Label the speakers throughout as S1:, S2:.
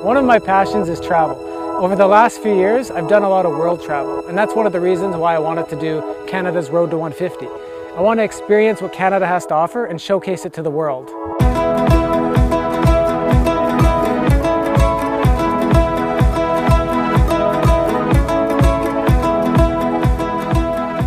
S1: One of my passions is travel. Over the last few years, I've done a lot of world travel, and that's one of the reasons why I wanted to do Canada's Road to 150. I want to experience what Canada has to offer and showcase it to the world.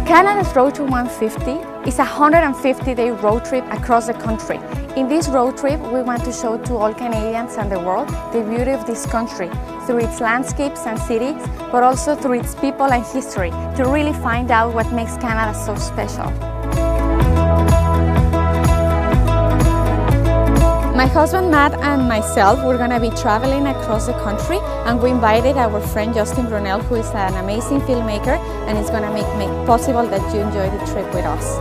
S2: Canada's Road to 150 is a 150-day road trip across the country. In this road trip, we want to show to all Canadians and the world the beauty of this country through its landscapes and cities, but also through its people and history, to really find out what makes Canada so special. My husband Matt and myself, we're going to be traveling across the country, and we invited our friend Justin Brunel, who is an amazing filmmaker, and it's going to make possible that you enjoy the trip with us.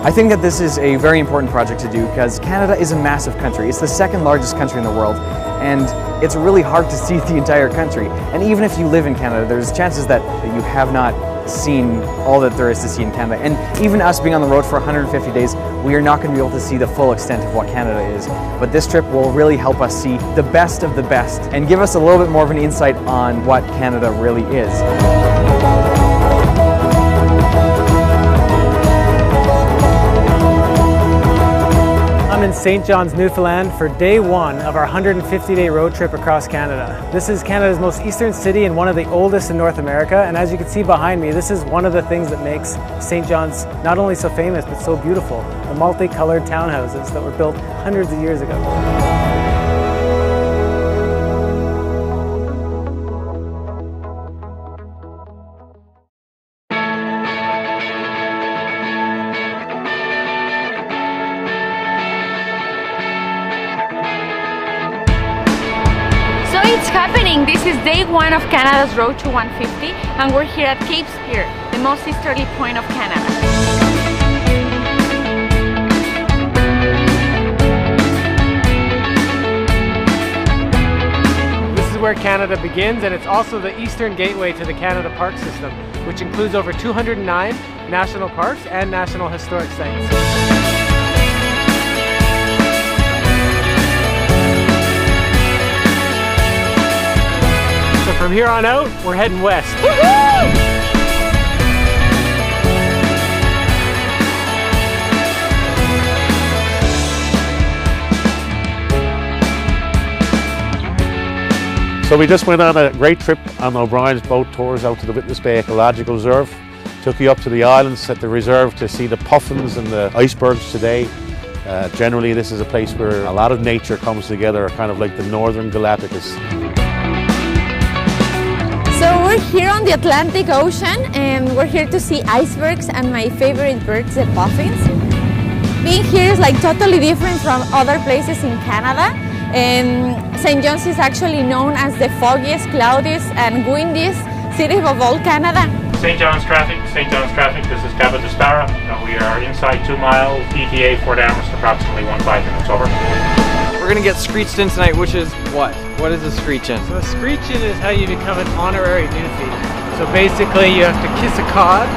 S3: I think that this is a very important project to do because Canada is a massive country. It's the second largest country in the world, and it's really hard to see the entire country. And even if you live in Canada, there's chances that you have not seen all that there is to see in Canada. And even us being on the road for 150 days, we are not going to be able to see the full extent of what Canada is. But this trip will really help us see the best of the best and give us a little bit more of an insight on what Canada really is.
S1: I'm in St. John's, Newfoundland for day one of our 150-day road trip across Canada. This is Canada's most eastern city and one of the oldest in North America, and as you can see behind me, this is one of the things that makes St. John's not only so famous but so beautiful, the multicolored townhouses that were built hundreds of years ago.
S2: It's happening! This is day one of Canada's Road to 150, and we're here at Cape Spear, the most easterly point of Canada.
S1: This is where Canada begins, and it's also the eastern gateway to the Canada Park System, which includes over 209 national parks and national historic sites. So from here on out, we're heading west.
S4: So we just went on a great trip on O'Brien's boat tours out to the Witness Bay Ecological Reserve. Took you up to the islands at the reserve to see the puffins and the icebergs today. Generally, this is a place where a lot of nature comes together, kind of like the northern Galapagos.
S2: So we're here on the Atlantic Ocean, and we're here to see icebergs and my favorite birds, the puffins. Being here is like totally different from other places in Canada. St. John's is actually known as the foggiest, cloudiest and windiest city of all Canada.
S5: St. John's traffic, this is Cabot de Sparra. We are inside 2 miles, ETA Fort Amherst, approximately 15 minutes over.
S3: We're going to get screeched in tonight, which is what? What is a screech-in?
S1: So a screech-in is how you become an honorary newfie. So basically you have to kiss a cod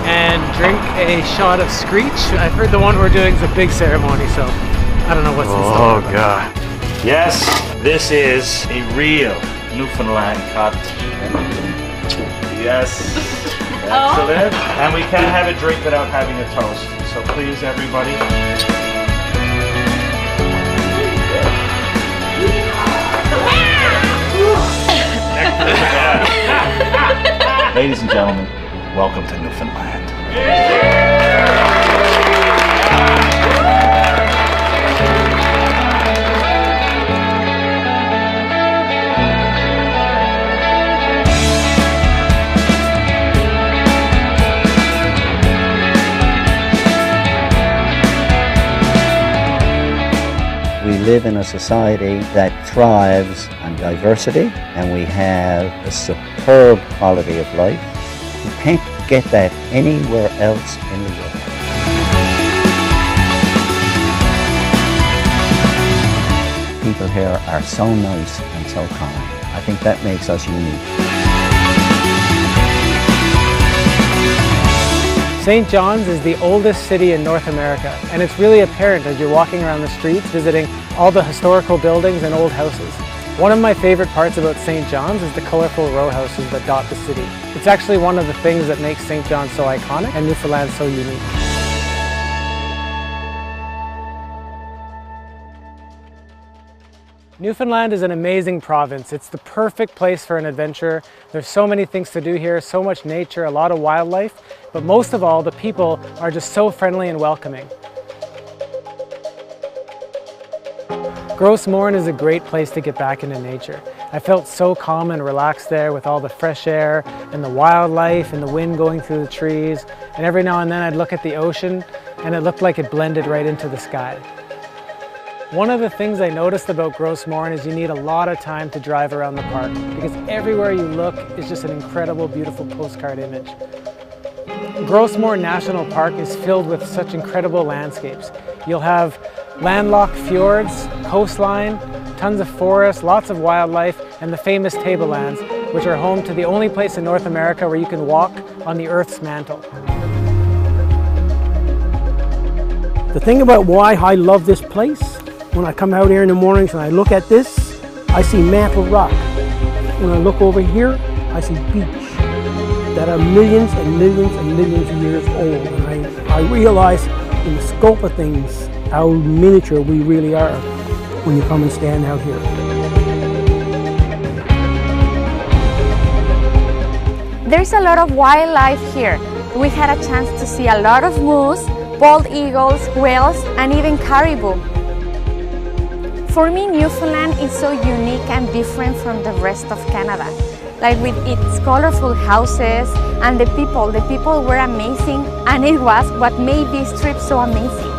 S1: and drink a shot of screech. I've heard the one we're doing is a big ceremony, so I don't know what's in store.
S5: Oh God. Yes, this is a real Newfoundland cod. Yes. Excellent. And we can't have a drink without having a toast. So please, everybody. Ladies and gentlemen, welcome to Newfoundland.
S6: We live in a society that thrives on diversity, and we have a superb quality of life. You can't get that anywhere else in the world. People here are so nice and so kind. I think that makes us unique.
S1: St. John's is the oldest city in North America, and it's really apparent as you're walking around the streets visiting all the historical buildings and old houses. One of my favorite parts about St. John's is the colorful row houses that dot the city. It's actually one of the things that makes St. John's so iconic and Newfoundland so unique. Newfoundland is an amazing province. It's the perfect place for an adventure. There's so many things to do here, so much nature, a lot of wildlife, but most of all, the people are just so friendly and welcoming. Gros Morne is a great place to get back into nature. I felt so calm and relaxed there with all the fresh air and the wildlife and the wind going through the trees. And every now and then I'd look at the ocean and it looked like it blended right into the sky. One of the things I noticed about Gros Morne is you need a lot of time to drive around the park because everywhere you look is just an incredible, beautiful postcard image. Gros Morne National Park is filled with such incredible landscapes. You'll have landlocked fjords, coastline, tons of forests, lots of wildlife, and the famous tablelands, which are home to the only place in North America where you can walk on the Earth's mantle.
S7: The thing about why I love this place, when I come out here in the mornings and I look at this, I see mantle rock. When I look over here, I see beach that are millions and millions and millions of years old. And I realize in the scope of things how miniature we really are when you come and stand out here.
S2: There's a lot of wildlife here. We had a chance to see a lot of moose, bald eagles, whales, and even caribou. For me, Newfoundland is so unique and different from the rest of Canada. Like with its colorful houses and the people were amazing, and it was what made this trip so amazing.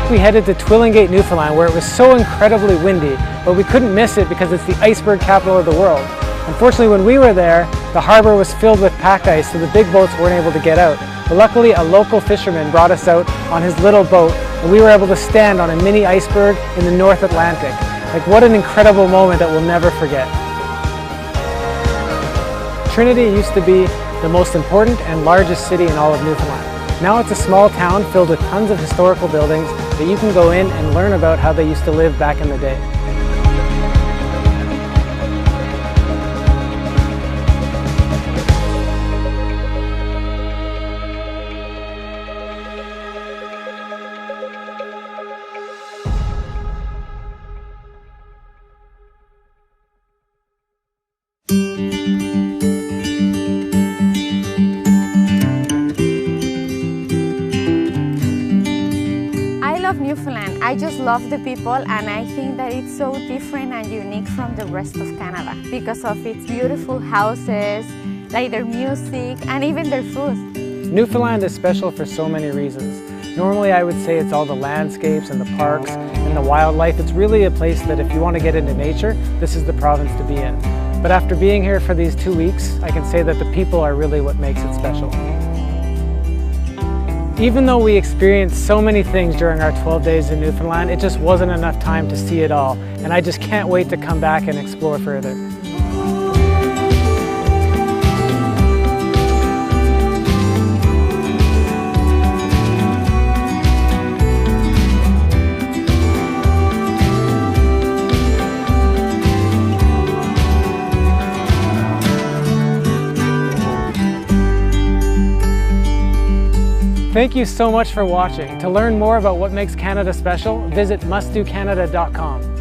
S1: We headed to Twillingate, Newfoundland, where it was so incredibly windy, but we couldn't miss it because it's the iceberg capital of the world. Unfortunately, when we were there, the harbor was filled with pack ice, so the big boats weren't able to get out. But luckily, a local fisherman brought us out on his little boat, and we were able to stand on a mini iceberg in the North Atlantic. Like, what an incredible moment that we'll never forget. Trinity used to be the most important and largest city in all of Newfoundland. Now it's a small town filled with tons of historical buildings that you can go in and learn about how they used to live back in the day.
S2: Newfoundland. I just love the people, and I think that it's so different and unique from the rest of Canada because of its beautiful houses, like their music, and even their food.
S1: Newfoundland is special for so many reasons. Normally I would say it's all the landscapes and the parks and the wildlife. It's really a place that if you want to get into nature, this is the province to be in. But after being here for these 2 weeks, I can say that the people are really what makes it special. Even though we experienced so many things during our 12 days in Newfoundland, it just wasn't enough time to see it all, and I just can't wait to come back and explore further. Thank you so much for watching. To learn more about what makes Canada special, visit mustdocanada.com.